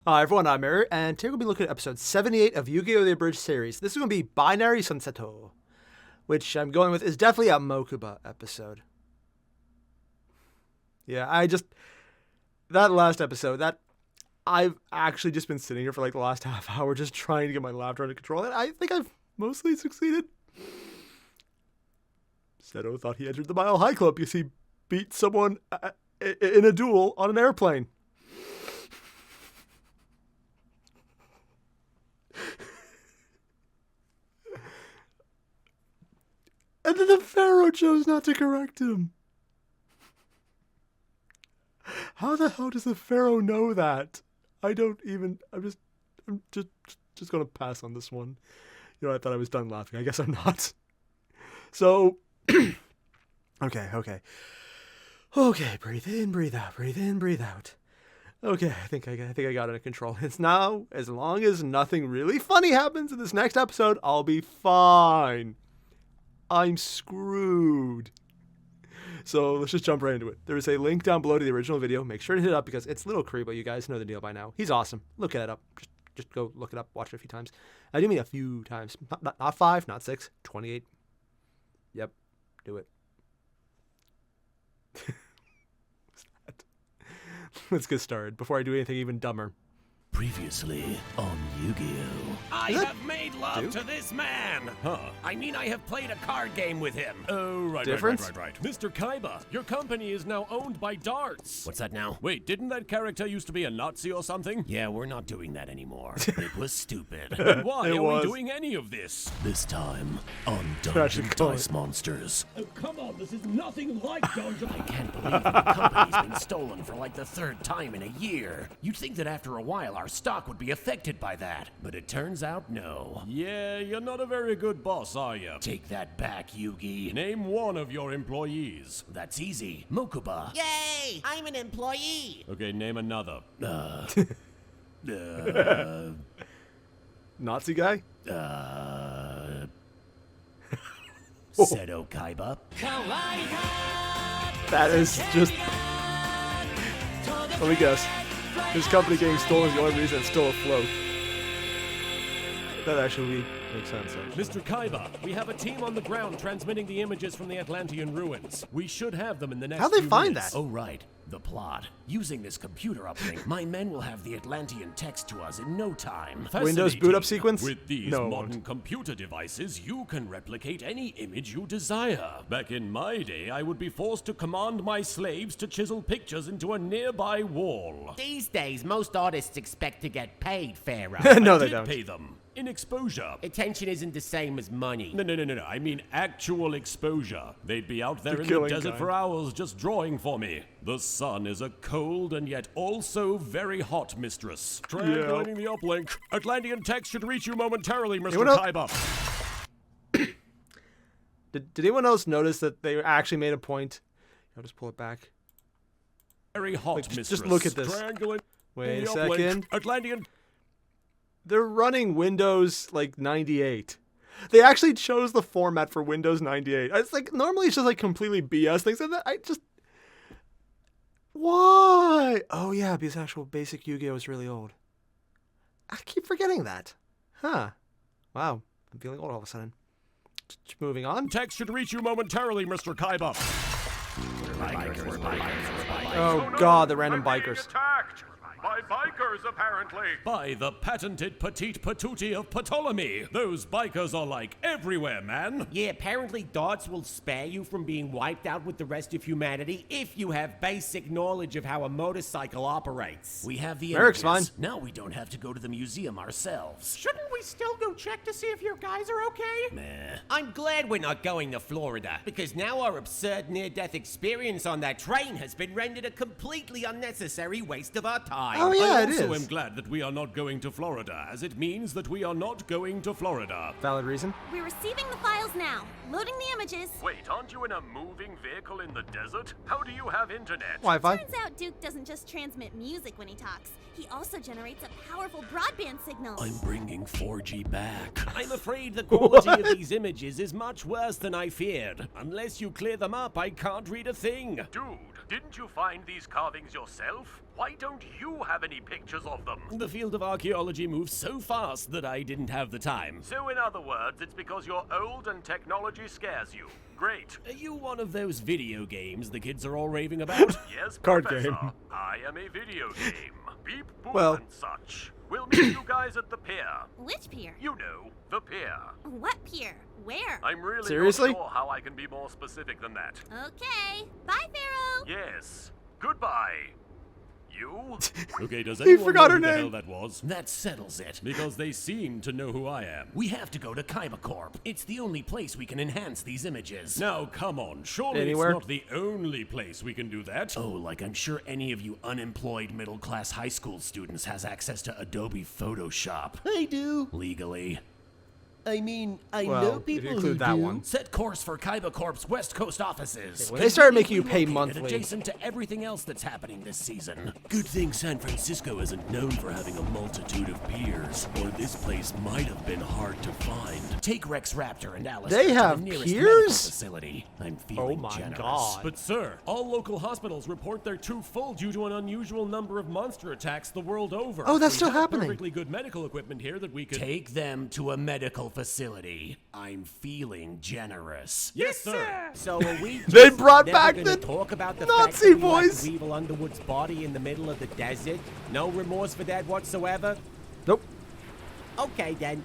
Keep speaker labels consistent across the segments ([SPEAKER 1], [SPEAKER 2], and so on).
[SPEAKER 1] Hi everyone, I'm Airier, and today we'll be looking at episode 78 of Yugioh the Abridged series. This is going to be Binary Sunseto, which I'm going with is definitely a Mokuba episode. Yeah, that last episode, I've actually just been sitting here for like the last half hour just trying to get my laughter under control, and I think I've mostly succeeded. Seto thought he entered the Mile High Club because he beat someone in a duel on an airplane. And then the Pharaoh chose not to correct him. How the hell does the Pharaoh know that? I'm just gonna pass on this one. You know, I thought I was done laughing. I guess I'm not. So, okay. Breathe in, breathe out. Breathe in, breathe out. Okay, I think I got it under control. It's now, as long as nothing really funny happens in this next episode, I'll be fine. I'm screwed. So let's just jump right into it. There is a link down below to the original video. Make sure to hit it up because it's Little Creepo. You guys know the deal by now. He's awesome. Look it up. Just go look it up. Watch it a few times. I do mean a few times. Not 5, not 6, 28. Yep. Do it. What's that? Let's get started before I do anything even dumber.
[SPEAKER 2] Previously on Yu-Gi-Oh!
[SPEAKER 3] I have made love to this man!
[SPEAKER 2] Huh.
[SPEAKER 3] I mean, I have played a card game with him.
[SPEAKER 2] Oh, right. Mr. Kaiba, your company is now owned by Darts.
[SPEAKER 3] What's that now?
[SPEAKER 2] Wait, didn't that character used to be a Nazi or something?
[SPEAKER 3] Yeah, we're not doing that anymore. It was stupid.
[SPEAKER 2] Then why
[SPEAKER 1] It
[SPEAKER 2] are
[SPEAKER 1] was.
[SPEAKER 2] we doing any of this?
[SPEAKER 3] This time on
[SPEAKER 1] Crashing
[SPEAKER 3] Dungeon
[SPEAKER 1] Coin.
[SPEAKER 3] Dice Monsters.
[SPEAKER 2] Oh, come on, this is nothing like Dungeon.
[SPEAKER 3] I can't believe the company's been stolen for like the 3rd time in a year. You'd think that after a while our stock would be affected by that, but it turns out no.
[SPEAKER 2] Yeah, you're not a very good boss, are you?
[SPEAKER 3] Take that back, Yugi.
[SPEAKER 2] Name one of your employees.
[SPEAKER 3] That's easy. Mokuba.
[SPEAKER 4] Yay! I'm an employee!
[SPEAKER 2] Okay, name another.
[SPEAKER 1] Nazi guy?
[SPEAKER 3] Seto Kaiba.
[SPEAKER 1] That is just... Let me guess. His company getting stolen is the only reason it's still afloat. That actually makes sense, actually.
[SPEAKER 2] Mr. Kaiba, we have a team on the ground transmitting the images from the Atlantean ruins. We should have them in the next
[SPEAKER 1] How'd they
[SPEAKER 2] few
[SPEAKER 1] find
[SPEAKER 2] minutes.
[SPEAKER 1] that?
[SPEAKER 3] Oh, right. The plot. Using this computer uplink, my men will have the Atlantean text to us in no time.
[SPEAKER 1] Windows boot up
[SPEAKER 2] Fascinating.
[SPEAKER 1] sequence?
[SPEAKER 2] With these
[SPEAKER 1] No, it
[SPEAKER 2] modern
[SPEAKER 1] won't.
[SPEAKER 2] computer devices, you can replicate any image you desire. Back in my day, I would be forced to command my slaves to chisel pictures into a nearby wall.
[SPEAKER 4] These days, most artists expect to get paid, Pharaoh.
[SPEAKER 1] No,
[SPEAKER 2] I
[SPEAKER 1] they
[SPEAKER 2] did
[SPEAKER 1] don't.
[SPEAKER 2] pay them. In exposure.
[SPEAKER 4] Attention isn't the same as money.
[SPEAKER 2] No. I mean actual exposure. They'd be out there
[SPEAKER 1] The
[SPEAKER 2] in the
[SPEAKER 1] killing
[SPEAKER 2] desert
[SPEAKER 1] kind.
[SPEAKER 2] for hours just drawing for me. The sun is a cold and yet also very hot mistress. Triangulating the uplink. Atlantean text should reach you momentarily, Mr.
[SPEAKER 1] Anyone else-
[SPEAKER 2] Kaiba.
[SPEAKER 1] Did anyone else notice that they actually made a point? I'll just pull it back.
[SPEAKER 2] Very hot
[SPEAKER 1] Like, just
[SPEAKER 2] mistress.
[SPEAKER 1] look at this.
[SPEAKER 2] Triangulating
[SPEAKER 1] Wait a
[SPEAKER 2] the uplink.
[SPEAKER 1] second.
[SPEAKER 2] Atlantean.
[SPEAKER 1] They're running Windows, like, 98. They actually chose the format for Windows 98. It's like, normally it's just, like, completely BS things like that. Why? Oh, yeah, because actual basic Yu-Gi-Oh! Is really old. I keep forgetting that. Huh. Wow. I'm feeling old all of a sudden. Just moving on.
[SPEAKER 2] Text should reach you momentarily, Mr. Kaiba.
[SPEAKER 1] Oh, God, the random bikers.
[SPEAKER 5] Attacked by bikers, apparently.
[SPEAKER 2] By the patented petite patootie of Ptolemy. Those bikers are like everywhere, man.
[SPEAKER 4] Yeah, apparently Darts will spare you from being wiped out with the rest of humanity if you have basic knowledge of how a motorcycle operates.
[SPEAKER 3] We have the
[SPEAKER 1] Merrick's
[SPEAKER 3] images.
[SPEAKER 1] fine.
[SPEAKER 3] Now we don't have to go to the museum ourselves.
[SPEAKER 4] Shouldn't we still go check to see if your guys are okay?
[SPEAKER 3] Meh.
[SPEAKER 4] I'm glad we're not going to Florida, because now our absurd near-death experience on that train has been rendered a completely unnecessary waste of our time.
[SPEAKER 1] Oh, yeah,
[SPEAKER 2] I
[SPEAKER 1] it
[SPEAKER 2] also
[SPEAKER 1] is.
[SPEAKER 2] am glad that we are not going to Florida, as it means that we are not going to Florida.
[SPEAKER 1] Valid reason.
[SPEAKER 6] We're receiving the files now. Loading the images.
[SPEAKER 5] Wait, aren't you in a moving vehicle in the desert? How do you have internet?
[SPEAKER 1] Wi-Fi.
[SPEAKER 6] Turns out Duke doesn't just transmit music when he talks. He also generates a powerful broadband signal.
[SPEAKER 3] I'm bringing 4G back.
[SPEAKER 4] I'm afraid the quality
[SPEAKER 1] What?
[SPEAKER 4] of these images is much worse than I feared. Unless you clear them up, I can't read a thing.
[SPEAKER 5] Dude, Didn't you find these carvings yourself? Why don't you have any pictures of them?
[SPEAKER 2] The field of archaeology moves so fast that I didn't have the time.
[SPEAKER 5] So in other words, it's because you're old and technology scares you. Great.
[SPEAKER 2] Are you one of those video games the kids are all raving about?
[SPEAKER 5] Yes,
[SPEAKER 1] Card
[SPEAKER 5] Professor.
[SPEAKER 1] game.
[SPEAKER 5] I am a video game. Beep, boop,
[SPEAKER 1] Well.
[SPEAKER 5] and such. We'll meet you guys at the pier.
[SPEAKER 6] Which pier?
[SPEAKER 5] You know, the pier.
[SPEAKER 6] What pier? Where?
[SPEAKER 5] I'm really
[SPEAKER 1] Seriously?
[SPEAKER 5] not sure how I can be more specific than that.
[SPEAKER 6] Okay. Bye, Pharaoh.
[SPEAKER 5] Yes. Goodbye. You?
[SPEAKER 2] Okay, does
[SPEAKER 1] He
[SPEAKER 2] anyone
[SPEAKER 1] forgot
[SPEAKER 2] know
[SPEAKER 1] her
[SPEAKER 2] who the
[SPEAKER 1] name.
[SPEAKER 2] hell that was?
[SPEAKER 3] That settles it.
[SPEAKER 2] Because they seem to know who I am.
[SPEAKER 3] We have to go to Kybercorp. It's the only place we can enhance these images.
[SPEAKER 2] Now, come on. Surely
[SPEAKER 1] Anywhere?
[SPEAKER 2] it's not the only place we can do that.
[SPEAKER 3] Oh, like I'm sure any of you unemployed middle-class high school students has access to Adobe Photoshop.
[SPEAKER 7] I do.
[SPEAKER 3] Legally.
[SPEAKER 7] I mean, I
[SPEAKER 1] Well,
[SPEAKER 7] know
[SPEAKER 1] if you
[SPEAKER 7] people
[SPEAKER 1] include
[SPEAKER 7] who
[SPEAKER 1] that
[SPEAKER 7] do.
[SPEAKER 1] one.
[SPEAKER 3] Set course for Kybercorp's West Coast offices.
[SPEAKER 1] When they started making you pay
[SPEAKER 3] Conveniently located
[SPEAKER 1] monthly.
[SPEAKER 3] adjacent to everything else that's happening this season. Good thing San Francisco isn't known for having a multitude of piers, or this place might have been hard to find. Take Rex Raptor and Alice
[SPEAKER 1] They
[SPEAKER 3] to
[SPEAKER 1] have
[SPEAKER 3] the nearest
[SPEAKER 1] piers?
[SPEAKER 3] medical facility. I'm
[SPEAKER 1] Oh
[SPEAKER 3] feeling
[SPEAKER 1] my
[SPEAKER 3] generous.
[SPEAKER 1] god.
[SPEAKER 2] But sir, all local hospitals report they're too full due to an unusual number of monster attacks the world over.
[SPEAKER 1] Oh, that's
[SPEAKER 2] We
[SPEAKER 1] still
[SPEAKER 2] have
[SPEAKER 1] happening.
[SPEAKER 2] Perfectly good medical equipment here that we could
[SPEAKER 3] Take them to a medical facility. I'm feeling generous.
[SPEAKER 2] Yes, sir.
[SPEAKER 4] So are we
[SPEAKER 1] They
[SPEAKER 4] just
[SPEAKER 1] brought
[SPEAKER 4] never
[SPEAKER 1] back
[SPEAKER 4] gonna
[SPEAKER 1] the
[SPEAKER 4] talk about the
[SPEAKER 1] Nazi
[SPEAKER 4] fact that we left
[SPEAKER 1] voice.
[SPEAKER 4] Weevil Underwood's body in the middle of the desert? No remorse for that whatsoever?
[SPEAKER 1] Nope.
[SPEAKER 4] Okay then.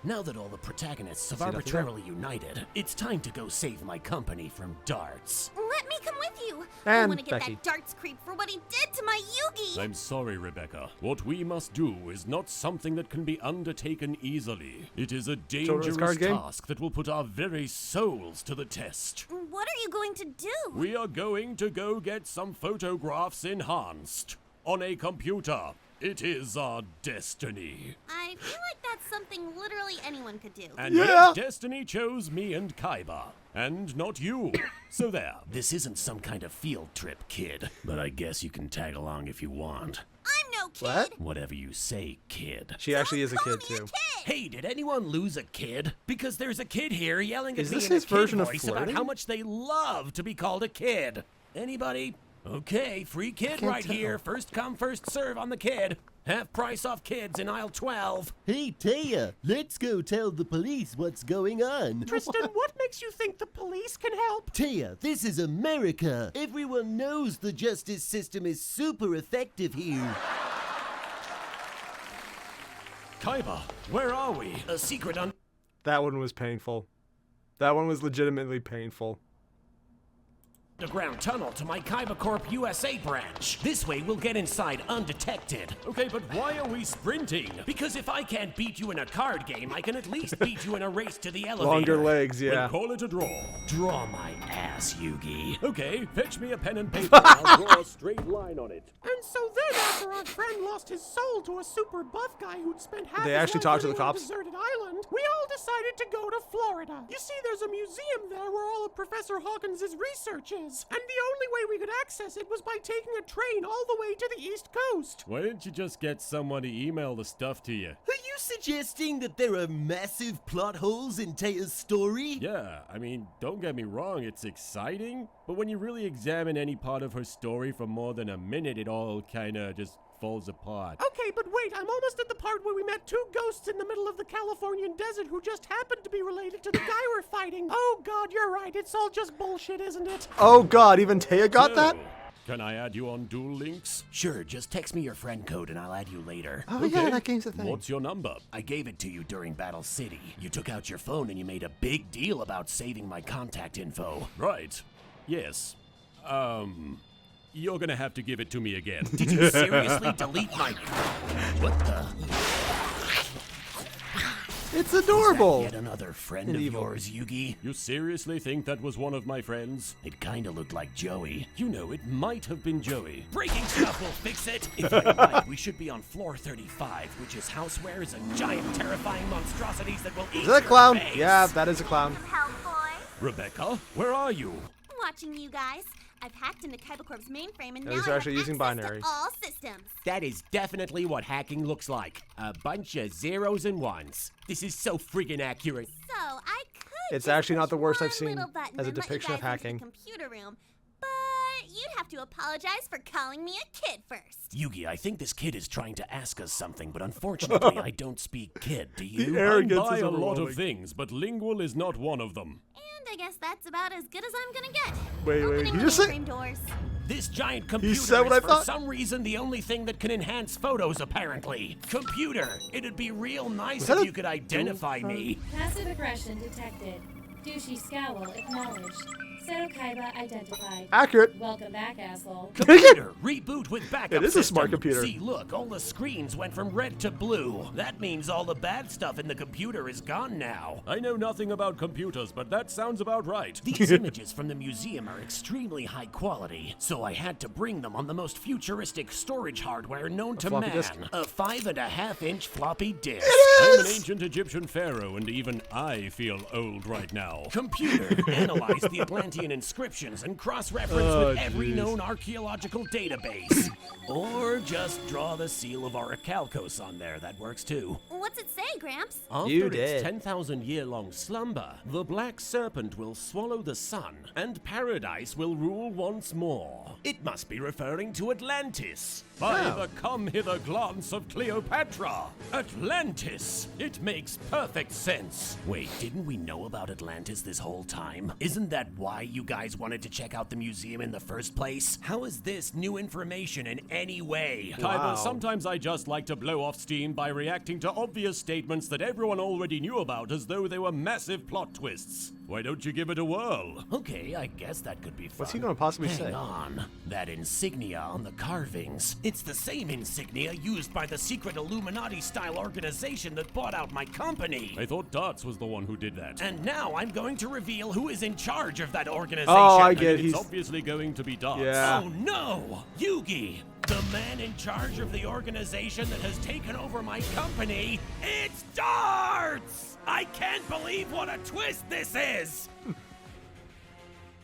[SPEAKER 3] Now that all the protagonists have
[SPEAKER 1] See nothing
[SPEAKER 3] arbitrarily united, it's time to go save my company from darts.
[SPEAKER 6] Let me come with you. I
[SPEAKER 1] And
[SPEAKER 6] want to get
[SPEAKER 1] Becky.
[SPEAKER 6] that darts creep for what he did to my Yugi.
[SPEAKER 2] I'm sorry, Rebecca. What we must do is not something that can be undertaken easily. It is a dangerous
[SPEAKER 1] card game?
[SPEAKER 2] task that will put our very souls to the test.
[SPEAKER 6] What are you going to do?
[SPEAKER 2] We are going to go get some photographs enhanced on a computer. It is our destiny.
[SPEAKER 6] I feel like that's something literally anyone could do.
[SPEAKER 2] And
[SPEAKER 1] Yeah.
[SPEAKER 2] yet destiny chose me and Kaiba. And not you. So there.
[SPEAKER 3] This isn't some kind of field trip, kid, but I guess you can tag along if you want.
[SPEAKER 6] I'm no kid.
[SPEAKER 1] What?
[SPEAKER 3] Whatever you say, kid.
[SPEAKER 1] She actually is a
[SPEAKER 6] Call
[SPEAKER 1] kid
[SPEAKER 6] me
[SPEAKER 1] too.
[SPEAKER 3] Hey, did anyone lose a kid? Because there's a kid here yelling
[SPEAKER 1] Is
[SPEAKER 3] at me
[SPEAKER 1] this
[SPEAKER 3] in a
[SPEAKER 1] his
[SPEAKER 3] kid
[SPEAKER 1] version of
[SPEAKER 3] voice about
[SPEAKER 1] flirting?
[SPEAKER 3] how much they love to be called a kid. Anybody? Okay, free kid
[SPEAKER 1] can't
[SPEAKER 3] right
[SPEAKER 1] tell.
[SPEAKER 3] here. First come, first serve on the kid. Half price off kids in aisle 12.
[SPEAKER 7] Hey, Taya, let's go tell the police what's going on.
[SPEAKER 4] Tristan, what makes you think the police can help?
[SPEAKER 7] Taya, this is America. Everyone knows the justice system is super effective here.
[SPEAKER 2] Kaiba, where are we?
[SPEAKER 3] A secret
[SPEAKER 1] That one was painful. That one was legitimately painful.
[SPEAKER 3] underground tunnel to my Kybercorp USA branch. This way we'll get inside undetected.
[SPEAKER 2] Okay, but why are we sprinting?
[SPEAKER 3] Because if I can't beat you in a card game, I can at least beat you in a race to the elevator.
[SPEAKER 1] Longer legs, yeah.
[SPEAKER 2] We'll call it a draw.
[SPEAKER 3] Draw my ass, Yugi.
[SPEAKER 2] Okay, fetch me a pen and paper. I'll draw a straight line on it.
[SPEAKER 4] And so then, after our friend lost his soul to a super buff guy who'd spent half
[SPEAKER 1] They
[SPEAKER 4] his
[SPEAKER 1] actually
[SPEAKER 4] life
[SPEAKER 1] talked to the
[SPEAKER 4] living on a
[SPEAKER 1] cops?
[SPEAKER 4] deserted island, we all decided to go to Florida. You see, there's a museum there where all of Professor Hawkins' research is, and the only way we could access it was by taking a train all the way to the East Coast.
[SPEAKER 2] Why didn't you just get someone to email the stuff to you?
[SPEAKER 7] Are you suggesting that there are massive plot holes in Taya's story?
[SPEAKER 2] Yeah, I mean, don't get me wrong, it's exciting, but when you really examine any part of her story for more than a minute, it all kinda just falls apart.
[SPEAKER 4] Okay, but wait, I'm almost at the part where we met two ghosts in the middle of the Californian desert who just happened to be related to the guy we're fighting. Oh god, you're right, it's all just bullshit, isn't it?
[SPEAKER 1] Oh god, even Taya got that?
[SPEAKER 2] So, can I add you on Duel Links?
[SPEAKER 3] Sure, just text me your friend code and I'll add you later.
[SPEAKER 1] Oh yeah, that game's a thing.
[SPEAKER 2] What's your number?
[SPEAKER 3] I gave it to you during Battle City. You took out your phone and you made a big deal about saving my contact info.
[SPEAKER 2] Right. Yes. You're gonna have to give it to me again.
[SPEAKER 3] Did you seriously delete my... What the...
[SPEAKER 1] It's adorable.
[SPEAKER 3] Yet another friend
[SPEAKER 1] And
[SPEAKER 3] of
[SPEAKER 1] evil.
[SPEAKER 3] yours, Yugi?
[SPEAKER 2] You seriously think that was one of my friends?
[SPEAKER 3] It kinda looked like Joey.
[SPEAKER 2] You know, it might have been Joey.
[SPEAKER 3] Breaking stuff will fix it! If you're right, we should be on floor 35, which is housewares and giant terrifying monstrosities that will eat
[SPEAKER 1] Is that a
[SPEAKER 3] your
[SPEAKER 1] clown?
[SPEAKER 3] face.
[SPEAKER 1] Yeah, that is a clown.
[SPEAKER 6] Help, boy.
[SPEAKER 2] Rebecca, where are you?
[SPEAKER 6] Watching you guys. I've hacked into Kybercorp's mainframe and
[SPEAKER 1] Yeah,
[SPEAKER 6] now
[SPEAKER 1] these
[SPEAKER 6] I
[SPEAKER 1] are
[SPEAKER 6] have
[SPEAKER 1] actually using
[SPEAKER 6] access
[SPEAKER 1] binary.
[SPEAKER 6] to all systems.
[SPEAKER 4] That is definitely what hacking looks like. A bunch of zeros and ones. This is so friggin' accurate.
[SPEAKER 6] So I could
[SPEAKER 1] It's
[SPEAKER 6] just
[SPEAKER 1] actually not
[SPEAKER 6] push
[SPEAKER 1] the worst I've
[SPEAKER 6] one
[SPEAKER 1] seen
[SPEAKER 6] little button
[SPEAKER 1] as a
[SPEAKER 6] and let you
[SPEAKER 1] depiction of
[SPEAKER 6] guys into the
[SPEAKER 1] hacking.
[SPEAKER 6] computer room, but you'd have to apologize for calling me a kid first.
[SPEAKER 3] Yugi, I think this kid is trying to ask us something, but unfortunately I don't speak kid, do you?
[SPEAKER 1] The
[SPEAKER 2] I
[SPEAKER 1] arrogance
[SPEAKER 2] buy
[SPEAKER 1] is
[SPEAKER 2] a lot
[SPEAKER 1] overwhelming.
[SPEAKER 2] of things, but lingual is not one of them.
[SPEAKER 6] And I guess that's about as good as I'm gonna get.
[SPEAKER 1] Wait,
[SPEAKER 6] Opening
[SPEAKER 1] you just say-
[SPEAKER 6] mainframe doors.
[SPEAKER 3] This giant computer
[SPEAKER 1] said what
[SPEAKER 3] is
[SPEAKER 1] I
[SPEAKER 3] for
[SPEAKER 1] thought.
[SPEAKER 3] some reason the only thing that can enhance photos, apparently. Computer, it'd be real nice
[SPEAKER 1] that
[SPEAKER 3] if
[SPEAKER 1] a
[SPEAKER 3] you could identify me.
[SPEAKER 8] Passive aggression detected. Douchey scowl acknowledged. Seto Kaiba identified.
[SPEAKER 1] Accurate.
[SPEAKER 8] Welcome back, asshole.
[SPEAKER 3] Computer, reboot with backup
[SPEAKER 1] It is a smart
[SPEAKER 3] system.
[SPEAKER 1] computer.
[SPEAKER 3] See, look, all the screens went from red to blue. That means all the bad stuff in the computer is gone now.
[SPEAKER 2] I know nothing about computers, but that sounds about right.
[SPEAKER 3] These images from the museum are extremely high quality, so I had to bring them on the most futuristic storage hardware known to
[SPEAKER 1] floppy
[SPEAKER 3] man.
[SPEAKER 1] disk?
[SPEAKER 3] A 5.5-inch floppy disk.
[SPEAKER 2] I'm an ancient Egyptian pharaoh, and even I feel old right now.
[SPEAKER 3] Computer, analyze the Atlantean inscriptions and cross-reference with every known archaeological database. Or just draw the seal of Orichalcos on there, that works too.
[SPEAKER 6] What's it say, Gramps?
[SPEAKER 2] After
[SPEAKER 1] You
[SPEAKER 2] its
[SPEAKER 1] did.
[SPEAKER 2] 10,000-year-long slumber, the black serpent will swallow the sun, and paradise will rule once more. It must be referring to Atlantis. By the come-hither glance of Cleopatra. Atlantis! It makes perfect sense.
[SPEAKER 3] Wait, didn't we know about Atlantis this whole time? Isn't that why you guys wanted to check out the museum in the first place? How is this new information in any way?
[SPEAKER 2] Kaiba, sometimes I just like to blow off steam by reacting to obvious statements that everyone already knew about as though they were massive plot twists. Why don't you give it a whirl?
[SPEAKER 3] Okay, I guess that could be fun.
[SPEAKER 1] What's he gonna possibly
[SPEAKER 3] Hang
[SPEAKER 1] say?
[SPEAKER 3] on. That insignia on the carvings. It's the same insignia used by the secret Illuminati-style organization that bought out my company.
[SPEAKER 2] I thought Darts was the one who did that.
[SPEAKER 3] And now I'm going to reveal who is in charge of that organization.
[SPEAKER 1] Oh, I
[SPEAKER 2] And
[SPEAKER 1] get
[SPEAKER 2] it's
[SPEAKER 1] he's
[SPEAKER 2] obviously going to be Darts.
[SPEAKER 1] Yeah.
[SPEAKER 3] Oh no! Yugi! The man in charge of the organization that has taken over my company, it's Darts! I can't believe what a twist this is!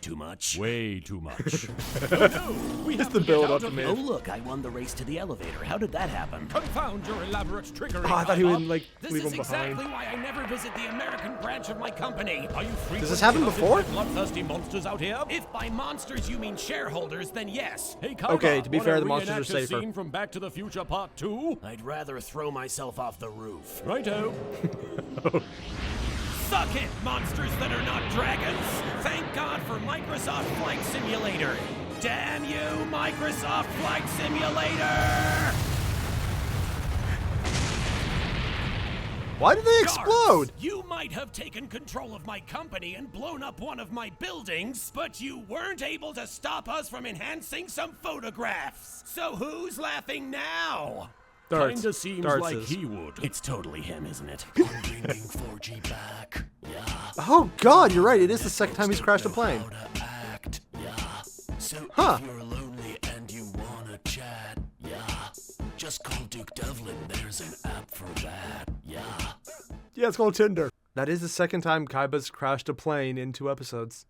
[SPEAKER 3] Too much?
[SPEAKER 2] Way too much. Oh no! We have
[SPEAKER 1] the
[SPEAKER 2] to get
[SPEAKER 1] build
[SPEAKER 2] out
[SPEAKER 1] up,
[SPEAKER 2] of
[SPEAKER 1] man.
[SPEAKER 3] Oh look, I won the race to the elevator. How did that happen?
[SPEAKER 2] Confound your elaborate trickery.
[SPEAKER 1] Oh, I thought he
[SPEAKER 2] Kaiba.
[SPEAKER 1] would like
[SPEAKER 3] This
[SPEAKER 1] leave
[SPEAKER 3] is
[SPEAKER 1] him behind.
[SPEAKER 3] exactly why I never visit the American branch of my company.
[SPEAKER 2] Are you
[SPEAKER 1] Does this happen
[SPEAKER 2] frequently
[SPEAKER 1] before?
[SPEAKER 2] hunted by bloodthirsty monsters out here?
[SPEAKER 3] If by monsters you mean shareholders, then yes.
[SPEAKER 2] Hey, Kaiba,
[SPEAKER 1] Okay, to be
[SPEAKER 2] wanna
[SPEAKER 1] fair, the monsters are
[SPEAKER 2] reenact a
[SPEAKER 1] safer.
[SPEAKER 2] Scene from Back to the Future Part 2?
[SPEAKER 3] I'd rather throw myself off the roof.
[SPEAKER 2] Righto.
[SPEAKER 3] Suck it, monsters that are not dragons! Thank God for Microsoft Flight Simulator! Damn you, Microsoft Flight Simulator!
[SPEAKER 1] Why did they
[SPEAKER 3] Darts,
[SPEAKER 1] explode?
[SPEAKER 3] you might have taken control of my company and blown up one of my buildings, but you weren't able to stop us from enhancing some photographs. So who's laughing now?
[SPEAKER 1] Darts.
[SPEAKER 2] Kinda seems
[SPEAKER 1] Darts
[SPEAKER 2] like
[SPEAKER 1] is.
[SPEAKER 2] he would.
[SPEAKER 3] It's totally him, isn't it? I'm bringing 4G back. Yeah.
[SPEAKER 1] Oh God, you're right. It is the second time he's crashed a plane.
[SPEAKER 3] How to act. Yeah. So
[SPEAKER 1] Huh.
[SPEAKER 3] if you're lonely and you wanna chat, yeah, just call Duke Devlin. There's an app for that. Yeah.
[SPEAKER 1] Yeah, it's called Tinder. That is the second time Kaiba's crashed a plane in 2 episodes.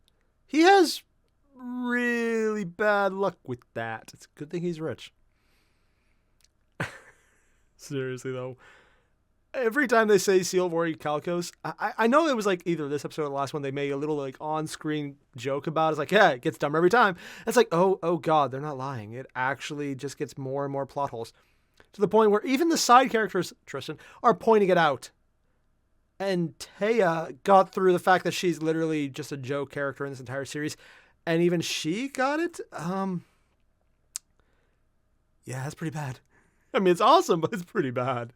[SPEAKER 1] He has really bad luck with that. It's a good thing he's rich. Seriously, though. Every time they say Seal of Orichalcos, I know it was like either this episode or the last one, they made a little like on-screen joke about it. It's like, yeah, it gets dumber every time. It's like, oh God, they're not lying. It actually just gets more and more plot holes. To the point where even the side characters, Tristan, are pointing it out. And Taya got through the fact that she's literally just a joke character in this entire series. And even she got it. Yeah, that's pretty bad. I mean, it's awesome, but it's pretty bad.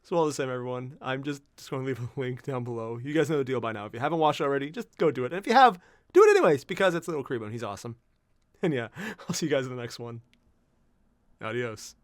[SPEAKER 1] So all the same, everyone, I'm just going to leave a link down below. You guys know the deal by now. If you haven't watched it already, just go do it. And if you have, do it anyways, because it's Little Creebo and he's awesome. And yeah, I'll see you guys in the next one. Adios.